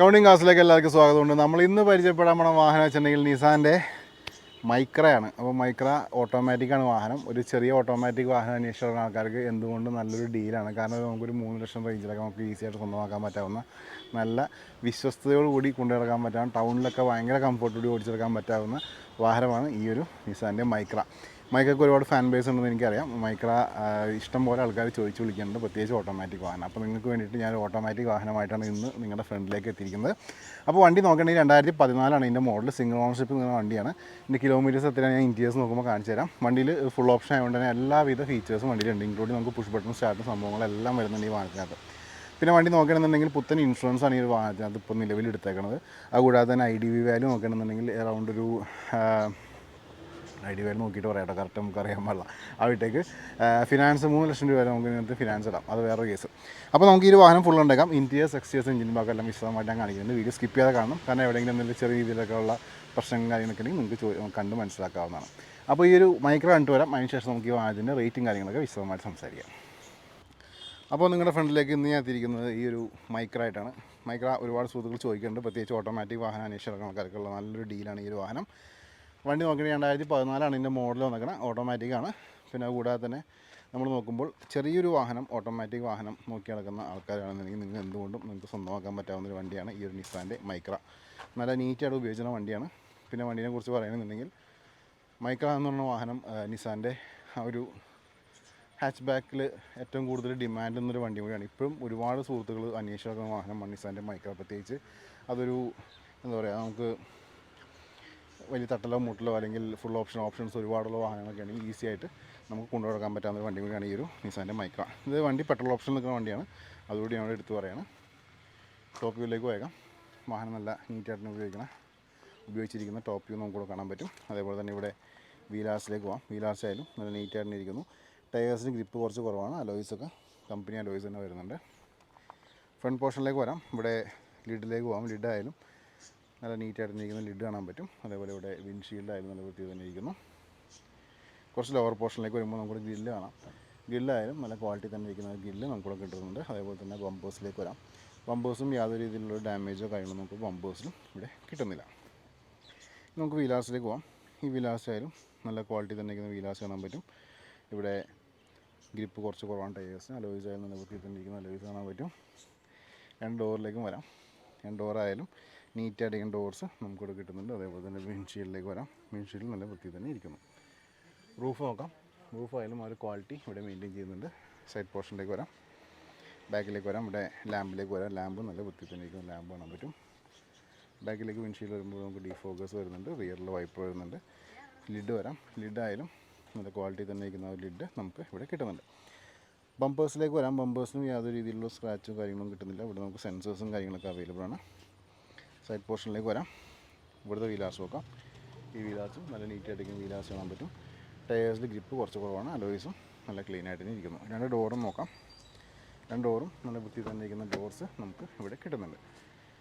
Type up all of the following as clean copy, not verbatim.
Counting ക്ലാസ്സിലേക്ക് എല്ലാവർക്കും സ്വാഗതമുണ്ട്. നമ്മൾ ഇന്ന് പരിചയപ്പെടാൻ പോണ വാഹനം വെച്ചിട്ടുണ്ടെങ്കിൽ നിസാൻ്റെ മൈക്രയാണ്. അപ്പോൾ മൈക്ര ഓട്ടോമാറ്റിക്കാണ് വാഹനം. ഒരു ചെറിയ ഓട്ടോമാറ്റിക് വാഹനം അന്വേഷിച്ചിരുന്ന ആൾക്കാർക്ക് എന്തുകൊണ്ടും നല്ലൊരു ഡീലാണ്. കാരണം നമുക്കൊരു 3 ലക്ഷം റേഞ്ചിലൊക്കെ നമുക്ക് ഈസിയായിട്ട് സ്വന്തമാക്കാൻ പറ്റാവുന്ന നല്ല വിശ്വസ്തയോടുകൂടി കൊണ്ടുനടക്കാൻ പറ്റാവുന്ന ടൗണിലൊക്കെ ഭയങ്കര കംഫർട്ടോടുകൂടി ഓടിച്ചെടുക്കാൻ പറ്റാവുന്ന വാഹനമാണ് ഈ ഒരു നിസാൻ്റെ മൈക്ര. മൈക്രയ്ക്ക് ഒരുപാട് ഫാൻ ബേസ് ഉണ്ടെന്ന് എനിക്കറിയാം. മൈക്ര ഇഷ്ടം പോലെ ആൾക്കാർ ചോദിച്ചു വിളിക്കുന്നുണ്ട്, പ്രത്യേകിച്ച് ഓട്ടോമാറ്റിക് വാഹനം. അപ്പോൾ നിങ്ങൾക്ക് വേണ്ടിയിട്ട് ഞാൻ ഓട്ടോമാറ്റിക് വാഹനമായിട്ടാണ് ഇന്ന് നിങ്ങളുടെ ഫ്രണ്ടിലേക്ക് എത്തിയിരിക്കുന്നത്. അപ്പോൾ വണ്ടി നോക്കണമെങ്കിൽ 2014 ഇതിൻ്റെ മോഡൽ. സിംഗിൾ ഓണർഷിപ്പ് നിന്ന വണ്ടിയാണ്. ഇതിൻ്റെ കിലോമീറ്റേഴ്സ് എത്രയാണ് ഞാൻ ഇൻറ്റീരിയേഴ്സ് നോക്കുമ്പോൾ കാണിച്ചു തരാം. വണ്ടിയിൽ ഫുൾ ഓപ്ഷൻ ആയതുകൊണ്ട് തന്നെ എല്ലാവിധ ഫീച്ചേഴ്സും വണ്ടിയിലുണ്ട്, ഇൻക്ലൂഡിങ് നമുക്ക് പുഷ് ബട്ടൺ സ്റ്റാർട്ടും സംഭവങ്ങളെല്ലാം വരുന്നുണ്ട് ഈ വാഹനത്തിനകത്ത്. പിന്നെ വണ്ടി നോക്കുകയാണെന്നുണ്ടെങ്കിൽ പുത്തൻ ഇൻഷുറൻസ് ആണ് ഈ ഒരു വാഹനത്തിനകത്ത് ഇപ്പോൾ നിലവിൽ എടുത്തേക്കുന്നത്. അതുകൂടാതെ തന്നെ IDV വാല്യൂ നോക്കുകയാണെന്നുണ്ടെങ്കിൽ അറൗണ്ട് ഒരു IDV വാല്യൂ നോക്കിയിട്ട് പറയാം കേട്ടോ, കറക്റ്റ് നമുക്ക് അറിയാൻ പാടില്ല. ആ വീട്ടേക്ക് ഫിനാൻസ് 3 ലക്ഷം രൂപ വരെ നമുക്ക് ഇതിനകത്ത് ഫിനാൻസ് ഇടാം, അത് വേറെ കേസ്. അപ്പോൾ നമുക്ക് ഈ ഒരു വാഹനം ഫുൾ ഉണ്ടാക്കാം. ഇൻറ്റീരിയേഴ്സ് എക്സ്റ്റീരിയേഴ്സ് എഞ്ചിൻ ഭാഗം എല്ലാം വിശദമായിട്ട് ഞാൻ കാണിക്കുന്നുണ്ട്. വീഡിയോ സ്കിപ്പ് ചെയ്യാതെ കാണണം, കാരണം എവിടെയെങ്കിലും എന്തെങ്കിലും ചെറിയ രീതിയിലൊക്കെ ഉള്ള പ്രശ്നങ്ങളും കാര്യങ്ങളൊക്കെ ഉണ്ടെങ്കിൽ നിങ്ങൾക്ക് കണ്ട് മനസ്സിലാക്കാവുന്നതാണ്. അപ്പോൾ ഈ ഒരു മൈക്ര കണ്ടു വരാം. അതിനുശേഷം നമുക്ക് ഈ വാഹനത്തിൻ്റെ റേറ്റും കാര്യങ്ങളൊക്കെ വിശദമായിട്ട് സംസാരിക്കാം. അപ്പോൾ നിങ്ങളുടെ ഫ്രണ്ടിലേക്ക് ഇന്ന് ഞാൻ എത്തിയിരിക്കുന്നത് ഈ ഒരു മൈക്ര ആയിട്ടാണ്. മൈക്ര ഒരുപാട് സുഹൃത്തുക്കൾ ചോദിക്കുന്നുണ്ട്, പ്രത്യേകിച്ച് ഓട്ടോമാറ്റിക് വാഹനം അന്വേഷിക്കുന്ന ആൾക്കാർക്കുള്ള നല്ലൊരു ഡീലാണ് ഈ ഒരു വാഹനം. വണ്ടി നോക്കിയിട്ട് 2014 ഇതിൻ്റെ മോഡൽ വന്നിരിക്കുന്നത്, ഓട്ടോമാറ്റിക്കാണ്. പിന്നെ കൂടാതെ തന്നെ നമ്മൾ നോക്കുമ്പോൾ ചെറിയൊരു വാഹനം, ഓട്ടോമാറ്റിക് വാഹനം നോക്കി നടക്കുന്ന ആൾക്കാരാണെന്നുണ്ടെങ്കിൽ നിങ്ങൾ എന്തുകൊണ്ടും നിങ്ങൾക്ക് സ്വന്തമാക്കാൻ പറ്റാവുന്നൊരു വണ്ടിയാണ് ഈ ഒരു നിസാൻ്റെ മൈക്ര. നല്ല നീറ്റായിട്ട് ഉപയോഗിക്കുന്ന വണ്ടിയാണ്. പിന്നെ വണ്ടീനെ കുറിച്ച് പറയുകയാണെന്നുണ്ടെങ്കിൽ മൈക്ര എന്ന് പറഞ്ഞ വാഹനം നിസാൻ്റെ ആ ഒരു ഹാച്ച് ബാക്കിൽ ഏറ്റവും കൂടുതൽ ഡിമാൻഡ് എന്നൊരു വണ്ടി കൂടിയാണ്. ഇപ്പോഴും ഒരുപാട് സുഹൃത്തുക്കൾ അന്വേഷിച്ച് നടക്കുന്ന വാഹനം നിസാൻ്റെ മൈക്ര. പ്രത്യേകിച്ച് അതൊരു എന്താ പറയുക, നമുക്ക് വലിയ തട്ടലോ മുട്ടലോ അല്ലെങ്കിൽ ഫുൾ ഓപ്ഷൻസ് ഒരുപാടുള്ള വാഹനങ്ങളൊക്കെ ആണെങ്കിൽ ഈസി ആയിട്ട് നമുക്ക് കൊണ്ടുനടക്കാൻ പറ്റാവുന്ന വണ്ടി കൂടിയാണ് ഈ ഒരു നിസാൻ്റെ മൈക്ര. ഇത് വണ്ടി പെട്രോൾ ഓപ്ഷൻ നിൽക്കുന്ന വണ്ടിയാണ്, അതുകൂടി ഞങ്ങൾ എടുത്ത് പറയുകയാണ്. ടോപ്പ് വ്യൂയിലേക്ക് പോയേക്കാം. വാഹനം നല്ല നീറ്റായിട്ട് ഉപയോഗിച്ചിരിക്കുന്ന ടോപ്പ് വ്യൂ നമുക്കിവിടെ കാണാൻ പറ്റും. അതേപോലെ തന്നെ ഇവിടെ വീലാർസിലേക്ക് പോകാം. വീലാർസ് ആയാലും നല്ല നീറ്റായിട്ട് ഇരിക്കുന്നു. ടയേഴ്സിന് ഗ്രിപ്പ് കുറച്ച് കുറവാണ്. അലോയ്സൊക്കെ കമ്പനി അലോയ്സ് തന്നെ വരുന്നുണ്ട്. ഫ്രണ്ട് പോർഷനിലേക്ക് വരാം. ഇവിടെ ലിഡിലേക്ക് പോകാം. ലിഡ് ആയാലും നല്ല നീറ്റായിട്ട് ഇരിക്കുന്ന ലിഡ് കാണാൻ പറ്റും. അതേപോലെ ഇവിടെ വിൻഷീൽഡ് ആയാലും നല്ല വൃത്തി തന്നെ ഇരിക്കുന്നു. കുറച്ച് ലോവർ പോർഷനിലേക്ക് വരുമ്പോൾ നമുക്കിവിടെ ഗ്രില്ല് കാണാം. ഗ്രില്ലായാലും നല്ല ക്വാളിറ്റി തന്നെ ഇരിക്കുന്ന ഗ്രില്ല് നമുക്കിവിടെ കിട്ടുന്നുണ്ട്. അതേപോലെ തന്നെ ബമ്പേഴ്സിലേക്ക് വരാം. ബമ്പേഴ്സും യാതൊരു രീതിയിലുള്ള ഡാമേജോ കാര്യങ്ങളോ നമുക്ക് ബമ്പേഴ്സിലും ഇവിടെ കിട്ടുന്നില്ല. നമുക്ക് വീലാർസിലേക്ക് പോകാം. ഈ വീലാർസ് ആയാലും നല്ല ക്വാളിറ്റി തന്നെ ഇരിക്കുന്ന വീലാർസ് കാണാൻ പറ്റും. ഇവിടെ ഗ്രിപ്പ് കുറച്ച് കുറവാണ്. ടയേഴ്സ് അലോയ്സ് ആയാലും നല്ല വൃത്തി തന്നെ ഇരിക്കുന്ന അലോയ്സ് കാണാൻ പറ്റും. 2 ഡോറിലേക്കും വരാം. 2 ഡോറായാലും നീറ്റായിട്ട് ഡോർസ് നമുക്കിവിടെ കിട്ടുന്നുണ്ട്. അതേപോലെ തന്നെ വിൻഷീൽഡിലേക്ക് വരാം. വിൻഷീൽഡ് നല്ല വൃത്തി തന്നെ ഇരിക്കുന്നു. റൂഫ് നോക്കാം. റൂഫായാലും ആ ഒരു ക്വാളിറ്റി ഇവിടെ മെയിൻറ്റെയിൻ ചെയ്യുന്നുണ്ട്. സൈഡ് പോർഷനിലേക്ക് വരാം. ബാക്കിലേക്ക് വരാം. ഇവിടെ ലാമ്പിലേക്ക് വരാം. ലാമ്പ് നല്ല വൃത്തി തന്നെ ഇരിക്കുന്ന ലാമ്പ് കാണാൻ പറ്റും. ബാക്കിലേക്ക് വിൻഷീൽഡ് വരുമ്പോൾ നമുക്ക് ഡീഫോക്കസ് വരുന്നുണ്ട്. റിയറിൽ വൈപ്പർ വരുന്നുണ്ട്. ലിഡ് വരാം. ലിഡായാലും നല്ല ക്വാളിറ്റി തന്നെ ഇരിക്കുന്ന ഒരു ലിഡ് നമുക്ക് ഇവിടെ കിട്ടുന്നുണ്ട്. ബമ്പേഴ്സിലേക്ക് വരാം. ബമ്പേഴ്സിനും യാതൊരു രീതിയിലുള്ള സ്ക്രാച്ചും കാര്യങ്ങളും കിട്ടുന്നില്ല. ഇവിടെ നമുക്ക് സെൻസേഴ്സും കാര്യങ്ങളൊക്കെ അവൈലബിൾ ആണ്. സൈഡ് പോർഷനിലേക്ക് വരാം. ഇവിടുത്തെ വീലാർസ് നോക്കാം. ഈ വീലാർസും നല്ല നീറ്റായിട്ടിരിക്കുന്ന വീലാർസ് കാണാൻ പറ്റും. ടയേഴ്സിൽ ഗ്രിപ്പ് കുറച്ച് കുറവാണ്. അലോയ്സും നല്ല ക്ലീൻ ആയിട്ട് തന്നെ ഇരിക്കുന്നു. 2 ഡോറും നോക്കാം. 2 ഡോറും നല്ല വൃത്തി തന്നെ ഇരിക്കുന്ന ഡോർസ് നമുക്ക് ഇവിടെ കിട്ടുന്നുണ്ട്.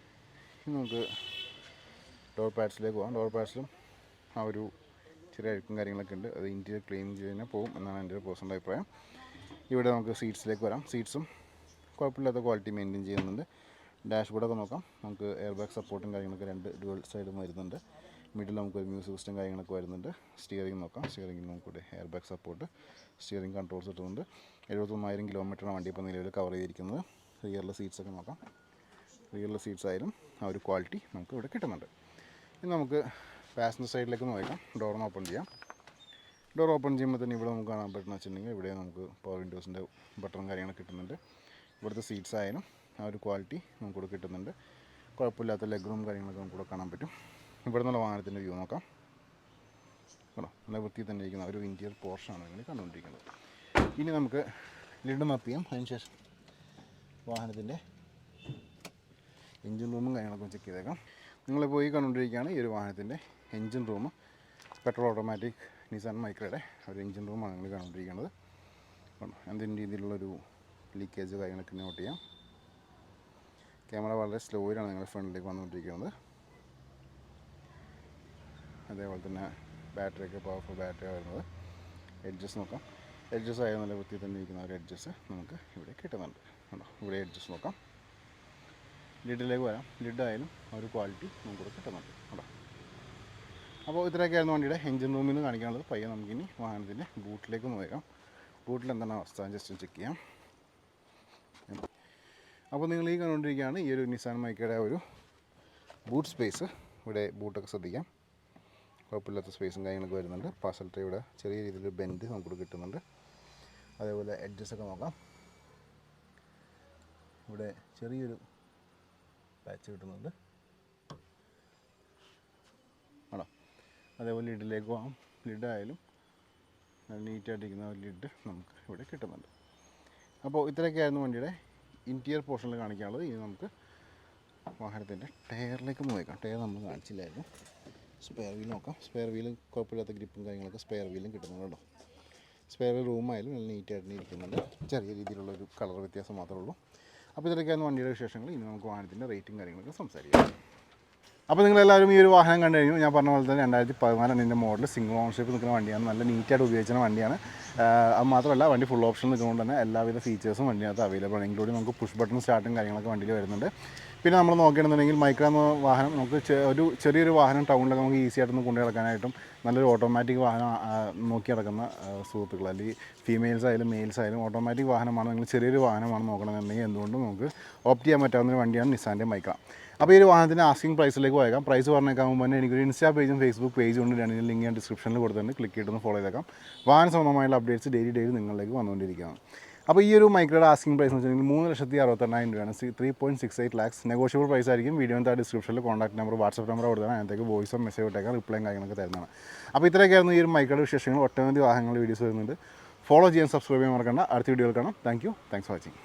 ഇനി നമുക്ക് ഡോർ പാഡ്സിലേക്ക് പോകാം. ഡോർ പാഡ്സിലും ആ ഒരു ചെറിയ അഴുക്കും കാര്യങ്ങളൊക്കെ ഉണ്ട്. അത് ഇൻറ്റീരിയർ ക്ലീൻ ചെയ്ത് തന്നെ പോകും എന്നാണ് എൻ്റെ ഒരു പേഴ്സണൽ അഭിപ്രായം. ഇവിടെ നമുക്ക് സീറ്റ്സിലേക്ക് വരാം. സീറ്റ്സും കുഴപ്പമില്ലാത്ത ക്വാളിറ്റി മെയിൻറ്റെയിൻ ചെയ്യുന്നുണ്ട്. ഡാഷ്ബോർഡൊക്കെ നോക്കാം. നമുക്ക് എയർ ബാഗ് സപ്പോർട്ടും കാര്യങ്ങളൊക്കെ 2 ഡുവൽ സൈഡും വരുന്നുണ്ട്. മിഡിൽ നമുക്കൊരു മ്യൂസിക് സിസ്റ്റം കാര്യങ്ങളൊക്കെ വരുന്നുണ്ട്. സ്റ്റിയറിംഗ് നോക്കാം. സ്റ്റിയറിംഗിൽ നമുക്കിവിടെ air bag support, steering controls കിട്ടുന്നുണ്ട്. 71,000 കിലോമീറ്ററാണ് വണ്ടി ഇപ്പോൾ നിലവിൽ കവർ ചെയ്തിരിക്കുന്നത്. റിയറിലെ സീറ്റ്സൊക്കെ നോക്കാം. റിയറിലെ സീറ്റ്സ് ആയാലും ആ ഒരു ക്വാളിറ്റി നമുക്ക് ഇവിടെ കിട്ടുന്നുണ്ട്. ഇനി നമുക്ക് പാസഞ്ചർ സൈഡിലേക്ക് നോക്കാം. ഡോറിന് ഓപ്പൺ ചെയ്യാം. ഡോർ ഓപ്പൺ ചെയ്യുമ്പോൾ തന്നെ ഇവിടെ നമുക്ക് കാണാൻ പറ്റുന്ന വെച്ചിട്ടുണ്ടെങ്കിൽ ഇവിടെ നമുക്ക് പവർ വിൻഡോസിൻ്റെ ബട്ടണും കാര്യങ്ങളൊക്കെ കിട്ടുന്നുണ്ട്. ഇവിടുത്തെ സീറ്റ്സ് ആയാലും ആ ഒരു ക്വാളിറ്റി നമുക്കിവിടെ കിട്ടുന്നുണ്ട്. കുഴപ്പമില്ലാത്ത ലെഗ് റൂം കാര്യങ്ങളൊക്കെ നമുക്കിവിടെ കാണാൻ പറ്റും. ഇവിടെ നിന്നുള്ള വാഹനത്തിൻ്റെ വ്യൂ നോക്കാം. കേട്ടോ, നല്ല വൃത്തി തന്നെ ഇരിക്കുന്ന ഒരു ഇൻറ്റീരിയർ പോർഷനാണ് നിങ്ങൾ കണ്ടുകൊണ്ടിരിക്കുന്നത്. ഇനി നമുക്ക് ലിഡ് മാപ്പ് ചെയ്യാം. അതിനുശേഷം വാഹനത്തിൻ്റെ എൻജിൻ റൂമും കാര്യങ്ങളൊക്കെ ചെക്ക് ചെയ്തേക്കാം. നിങ്ങൾ പോയി കണ്ടുകൊണ്ടിരിക്കുകയാണ് ഈ ഒരു വാഹനത്തിൻ്റെ engine room. Petrol automatic Nissan മൈക്രയുടെ ഒരു എൻജിൻ റൂമാണ് നിങ്ങൾ കണ്ടുകൊണ്ടിരിക്കുന്നത്. എന്തെങ്കിലും രീതിയിലുള്ളൊരു ലീക്കേജ് കാര്യങ്ങളൊക്കെ നോട്ട് ചെയ്യാം. ക്യാമറ വളരെ സ്ലോയിലാണ് നിങ്ങളുടെ ഫ്രണ്ടിലേക്ക് വന്നുകൊണ്ടിരിക്കുന്നത്. അതേപോലെ തന്നെ ബാറ്ററിയൊക്കെ പവർഫുൾ ബാറ്ററിയാണ് വരുന്നത്. എഡ്ജസ് നോക്കാം. എഡ്ജസ് ആയ നല്ല വൃത്തി തന്നെ ഇരിക്കുന്ന ഒരു എഡ്ജസ് നമുക്ക് ഇവിടെ കിട്ടുന്നുണ്ട്. കേട്ടോ, ഇവിടെ എഡ്ജസ് നോക്കാം. ലിഡിലേക്ക് വരാം. ലിഡായാലും ഒരു ക്വാളിറ്റി നമുക്കിവിടെ കിട്ടുന്നുണ്ട് കേട്ടോ. അപ്പോൾ ഇത്രയൊക്കെയായിരുന്നു വണ്ടിയുടെ എഞ്ചിൻ റൂമിൽ നിന്ന് കാണിക്കാനുള്ളത്. പയ്യെ നമുക്കിനി വാഹനത്തിൻ്റെ ബൂട്ടിലേക്ക് നോക്കാം. ബൂട്ടിൽ എന്താണ് അവസ്ഥ ജസ്റ്റ് ചെക്ക് ചെയ്യാം. അപ്പോൾ നിങ്ങൾ ഈ കണ്ടുകൊണ്ടിരിക്കുകയാണ് ഈ ഒരു നിസാൻ മൈക്കയുടെ ഒരു ബൂട്ട് സ്പേസ്. ഇവിടെ ബൂട്ടൊക്കെ ശ്രദ്ധിക്കാം, കുഴപ്പമില്ലാത്ത സ്പേസും കാര്യങ്ങളൊക്കെ വരുന്നുണ്ട്. പാർസൽ ട്രേയുടെ ചെറിയ രീതിയിലൊരു ബെൻഡ് നമുക്കിവിടെ കിട്ടുന്നുണ്ട്. അതേപോലെ എഡ്ജസൊക്കെ നോക്കാം, ഇവിടെ ചെറിയൊരു പാച്ച് കിട്ടുന്നുണ്ട് ആണോ. അതേപോലെ ലിഡിലേക്ക് പോകാം. ലിഡായാലും നല്ല നീറ്റായിട്ടിരിക്കുന്ന ഒരു ലിഡ് നമുക്ക് ഇവിടെ കിട്ടുന്നുണ്ട്. അപ്പോൾ ഇത്രയൊക്കെയായിരുന്നു വണ്ടിയുടെ ഇൻറ്റീരിയർ പോർഷനിൽ കാണിക്കാനുള്ളത്. ഇനി നമുക്ക് വാഹനത്തിൻ്റെ ടയറിലേക്ക് നോക്കാം. ടയർ നമ്മൾ കാണിച്ചില്ലായിരുന്നു. സ്പെയർ വീൽ നോക്കാം. സ്പെയർ വീലും കുഴപ്പമില്ലാത്ത ഗ്രിപ്പും കാര്യങ്ങളൊക്കെ സ്പെയർ വീലും കിട്ടുന്നുണ്ട് കേട്ടോ. സ്പെയർ വീൽ റൂമായാലും നല്ല നീറ്റായിട്ട് ഇരിക്കുന്നുണ്ട്. ചെറിയ രീതിയിലുള്ളൊരു കളർ വ്യത്യാസം മാത്രമേ ഉള്ളൂ. അപ്പോൾ ഇതൊക്കെയായിരുന്നു വണ്ടിയുടെ വിശേഷങ്ങൾ. ഇനി നമുക്ക് വാഹനത്തിൻ്റെ റേറ്റും കാര്യങ്ങളൊക്കെ സംസാരിക്കാം. അപ്പോൾ നിങ്ങളെല്ലാവരും ഈ ഒരു വാഹനം കണ്ടു കഴിഞ്ഞു. ഞാൻ പറഞ്ഞ പോലെ തന്നെ 2014 എൻ്റെ മോഡൽ സിംഗിൾ ഓണർഷിപ്പ് നിൽക്കുന്ന വണ്ടിയാണ്. നല്ല നീറ്റായിട്ട് ഉപയോഗിക്കുന്ന വണ്ടിയാണ്. അത് മാത്രമല്ല വണ്ടി ഫുൾ ഓപ്ഷൻ നിൽക്കുന്നതുകൊണ്ട് തന്നെ എല്ലാവിധ ഫീച്ചേഴ്സും വണ്ടിനകത്ത് അവൈലബിൾ ആണ്. ഇൻക്ലൂഡിങ് നമുക്ക് പുഷ് ബട്ടൺ സ്റ്റാർട്ടും കാര്യങ്ങളൊക്കെ വണ്ടിയിൽ വരുന്നുണ്ട്. പിന്നെ നമ്മൾ നോക്കുകയാണെന്നുണ്ടെങ്കിൽ മൈക്ര എന്ന വാഹനം നമുക്ക് ചെറിയൊരു വാഹനം ടൗണിലൊക്കെ നമുക്ക് ഈസി ആയിട്ടൊന്ന് കൊണ്ടു നടക്കാനായിട്ടും നല്ലൊരു ഓട്ടോമാറ്റിക് വാഹനം നോക്കി നടക്കുന്ന സുഹൃത്തുക്കൾ അല്ലെങ്കിൽ ഫീമെയിൽസ് ആയാലും മെയിൽസ് ആയാലും ഓട്ടോമാറ്റിക് വാഹനമാണ്, നിങ്ങൾ ചെറിയൊരു വാഹനമാണ് നോക്കണമെന്നുണ്ടെങ്കിൽ എന്തുകൊണ്ടും നമുക്ക് ഓപ്റ്റ് ചെയ്യാൻ പറ്റാവുന്ന ഒരു വണ്ടിയാണ് നിസാൻ്റെ മൈക്ര. അപ്പോൾ ഈ ഒരു വാഹനത്തിൻ്റെ ആസ്കിംഗ് പ്രൈസിലേക്ക് പോയേക്കാം. പ്രൈസ് പറഞ്ഞേക്കാകുമ്പോൾ തന്നെ എനിക്കൊരു ഇൻസ്റ്റാ പേജും ഫേസ്ബുക്ക് പേജും ഉണ്ട്. രണ്ടിൻ്റെ ലിങ്ക് ഞാൻ ഡിസ്ക്രിപ്ഷനിൽ കൊടുത്തിട്ടുണ്ട്. ക്ലിക്ക് ചെയ്തിട്ടൊന്ന് ഫോളോ ചെയ്തേക്കാം. വാഹന സംബന്ധമായുള്ള അപ്ഡേറ്റ്സ് ഡെയിലി നിങ്ങളിലേക്ക് വന്നുകൊണ്ടിരിക്കുകയാണ്. അപ്പോൾ ഈ ഒരു മൈക്രോയുടെ ആസ്കിംഗ് പ്രൈസ് എന്ന് വെച്ചിട്ടുണ്ടെങ്കിൽ 3,68,000 രൂപയാണ്. 3.68 lakhs. നെഗോഷ്യബിൾ പ്രൈസ് ആയിരിക്കും. വീഡിയോൻ്റെ ഡിസ്ക്രിപ്ഷനിൽ കോൺടാക്ട് നമ്പർ വാട്സപ്പ് നമ്പർ കൊടുത്താൽ അതിനകത്തേക്ക് വോയിസോ മെസ്സേജ് ഇട്ടേക്കാം. റിപ്ലൈയും കാര്യങ്ങളൊക്കെ തരുന്നതാണ്. അപ്പോൾ ഇത്രയൊക്കെയായിരുന്നു ഈ ഒരു മൈക്രോയുടെ വിശേഷങ്ങൾ. ഒട്ടനവധി വാഹനങ്ങളുടെ വീഡിയോസ് വരുന്നുണ്ട്. ഫോളോ ചെയ്യാൻ സബ്സ്ക്രൈബ് ചെയ്യാൻ മറക്കണ്ട. അടുത്ത വീഡിയോയിൽ കാണാം. Thanks for watching.